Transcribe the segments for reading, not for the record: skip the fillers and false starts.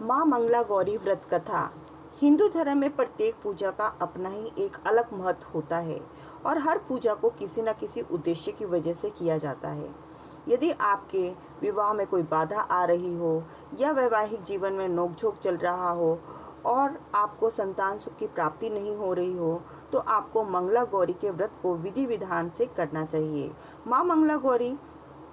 माँ मंगला गौरी व्रत कथा। हिंदू धर्म में प्रत्येक पूजा का अपना ही एक अलग महत्व होता है और हर पूजा को किसी न किसी उद्देश्य की वजह से किया जाता है। यदि आपके विवाह में कोई बाधा आ रही हो या वैवाहिक जीवन में नोकझोंक चल रहा हो और आपको संतान सुख की प्राप्ति नहीं हो रही हो, तो आपको मंगला गौरी के व्रत को विधि विधान से करना चाहिए। माँ मंगला गौरी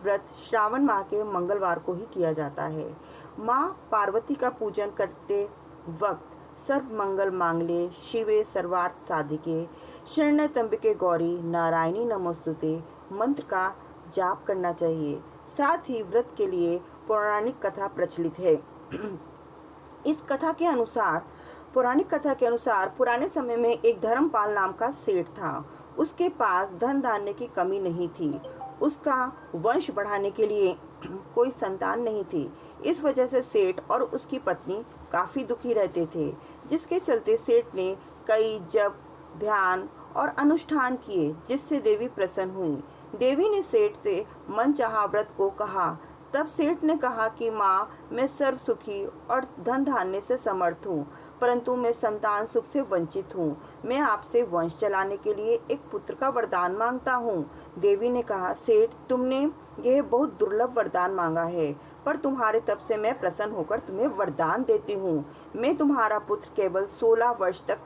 व्रत श्रावण माह के मंगलवार को ही किया जाता है। माँ पार्वती का पूजन करते वक्त सर्व मंगल मांगल्ये शिवे सर्वार्थ साधिके शरण्य त्र्यंबके गौरी नारायणी नमोस्तुते मंत्र का जाप करना चाहिए। साथ ही व्रत के लिए पौराणिक कथा प्रचलित है। इस कथा के अनुसार पौराणिक कथा के अनुसार पुराने समय में एक धर्मपाल नाम का सेठ था। उसके पास धन धान्य की कमी नहीं थी। उसका वंश बढ़ाने के लिए कोई संतान नहीं थी। इस वजह से सेठ और उसकी पत्नी काफ़ी दुखी रहते थे, जिसके चलते सेठ ने कई जप, ध्यान और अनुष्ठान किए, जिससे देवी प्रसन्न हुई। देवी ने सेठ से मनचाहा व्रत को कहा। तब सेठ ने कहा कि माँ, मैं सर्व सुखी और धन धान्य से समर्थ हूँ, परंतु मैं संतान सुख से वंचित हूँ। मैं आपसे वंश चलाने के लिए एक पुत्र का वरदान मांगता हूँ। देवी ने कहा, सेठ, तुमने यह बहुत दुर्लभ वरदान मांगा है, पर तुम्हारे तप से मैं प्रसन्न होकर तुम्हें वरदान देती हूँ। मैं तुम्हारा पुत्र केवल 16 वर्ष तक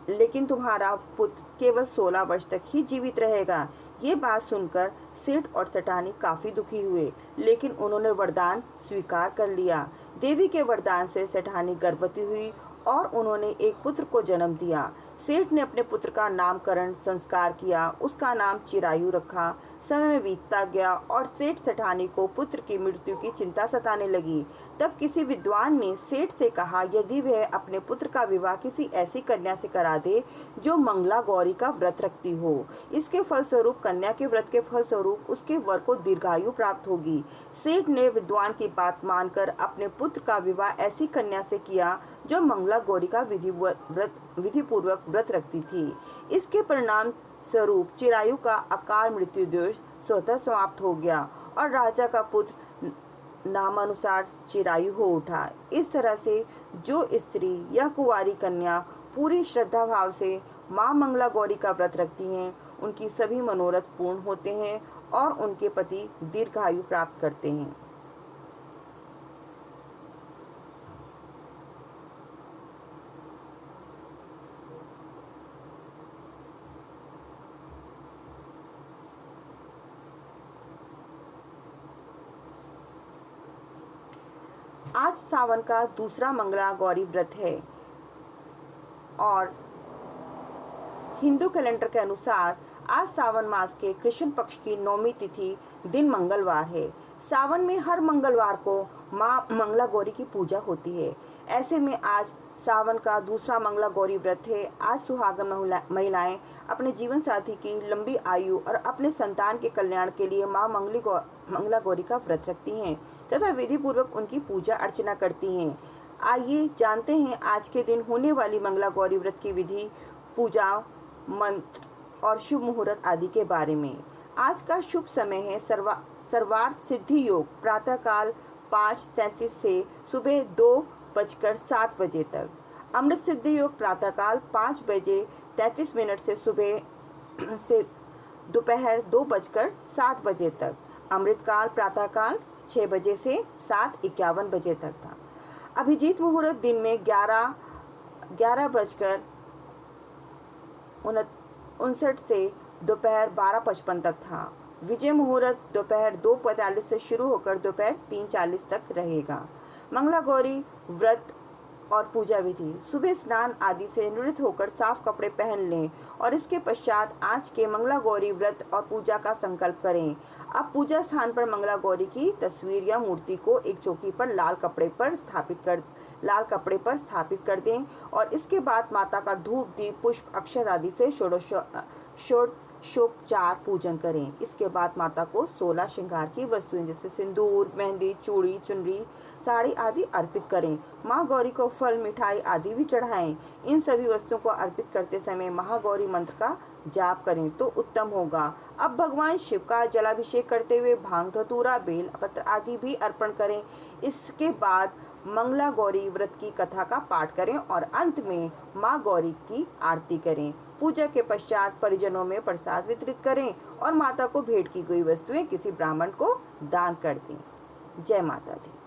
लेकिन तुम्हारा पुत्र केवल 16 वर्ष तक ही जीवित रहेगा। ये बात सुनकर सेठ और सेठानी काफ़ी दुखी हुए, लेकिन उन्होंने वरदान स्वीकार कर लिया। देवी के वरदान से सेठानी गर्भवती हुई और उन्होंने एक पुत्र को जन्म दिया। सेठ ने अपने पुत्र का नामकरण संस्कार किया। उसका नाम चिरायु रखा। समय बीतता गया और सेठ सेठानी को पुत्र की मृत्यु की चिंता सताने लगी। तब किसी विद्वान ने सेठ से कहा, यदि वह अपने पुत्र का विवाह किसी ऐसी कन्या से करा दे जो मंगला गौरी का व्रत रखती हो, इसके फलस्वरूप कन्या के व्रत के फलस्वरूप उसके वर को दीर्घायु प्राप्त होगी। सेठ ने विद्वान की बात मानकर अपने पुत्र का विवाह ऐसी कन्या से किया जो मंगला गौरी का विधि पूर्वक व्रत रखती थी। इसके परिणाम स्वरूप चिरायु का अकाल मृत्यु दोष स्वतः समाप्त हो गया और राजा का पुत्र नामानुसार चिरायु हो उठा। इस तरह से जो स्त्री या कुंवारी कन्या पूरी श्रद्धा भाव से माँ मंगला गौरी का व्रत रखती हैं, उनकी सभी मनोरथ पूर्ण होते हैं और उनके पति दीर्घायु प्राप्त करते हैं। आज सावन का दूसरा मंगला गौरी व्रत है और हिंदू कैलेंडर के अनुसार आज सावन मास के कृष्ण पक्ष की 9वीं तिथि दिन मंगलवार है। सावन में हर मंगलवार को माँ मंगला गौरी की पूजा होती है। ऐसे में आज सावन का दूसरा मंगला गौरी व्रत है। आज सुहागन महिलाएं अपने जीवन साथी की लंबी आयु और अपने संतान के कल्याण के लिए माँ मंगला गौरी का व्रत रखती हैं तथा विधि पूर्वक उनकी पूजा अर्चना करती हैं। आइए जानते हैं आज के दिन होने वाली मंगला गौरी व्रत की विधि, पूजा, मंत्र और शुभ मुहूर्त आदि के बारे में। आज का शुभ समय है सर्वार्थ सिद्धि योग प्रातःकाल 5:33 से सुबह 2:07 बजे तक। अमृत सिद्धि योग प्रातःकाल 5:33 से सुबह से दोपहर 2:07 बजे तक। अमृतकाल प्रातःकाल 6 बजे से 7:51 बजे तक था। अभिजीत मुहूर्त दिन में 11:59 से दोपहर 12:55 तक था। विजय मुहूर्त दोपहर 2:45 से शुरू होकर दोपहर 3:40 तक रहेगा। मंगला गौरी व्रत और पूजा विधि। सुबह स्नान आदि से निवृत्त होकर साफ कपड़े पहन लें और इसके पश्चात आज के मंगला गौरी व्रत और पूजा का संकल्प करें। अब पूजा स्थान पर मंगला गौरी की तस्वीर या मूर्ति को एक चौकी पर लाल कपड़े पर स्थापित कर दें और इसके बाद माता का धूप, दीप, पुष्प, अक्षत आदि से षोडशोपचार पूजन करें। इसके बाद माता को 16 श्रृंगार की वस्तुएं जैसे सिंदूर, मेहंदी, चूड़ी, चुनरी, साड़ी आदि अर्पित करें। माँ गौरी को फल, मिठाई आदि भी चढ़ाएं। इन सभी वस्तुओं को अर्पित करते समय महागौरी मंत्र का जाप करें तो उत्तम होगा। अब भगवान शिव का जलाभिषेक करते हुए भांग, धतूरा, बेल पत्र आदि भी अर्पण करें। इसके बाद मंगला गौरी व्रत की कथा का पाठ करें और अंत में माँ गौरी की आरती करें। पूजा के पश्चात परिजनों में प्रसाद वितरित करें और माता को भेंट की गई वस्तुएं किसी ब्राह्मण को दान कर दें। जय माता दी।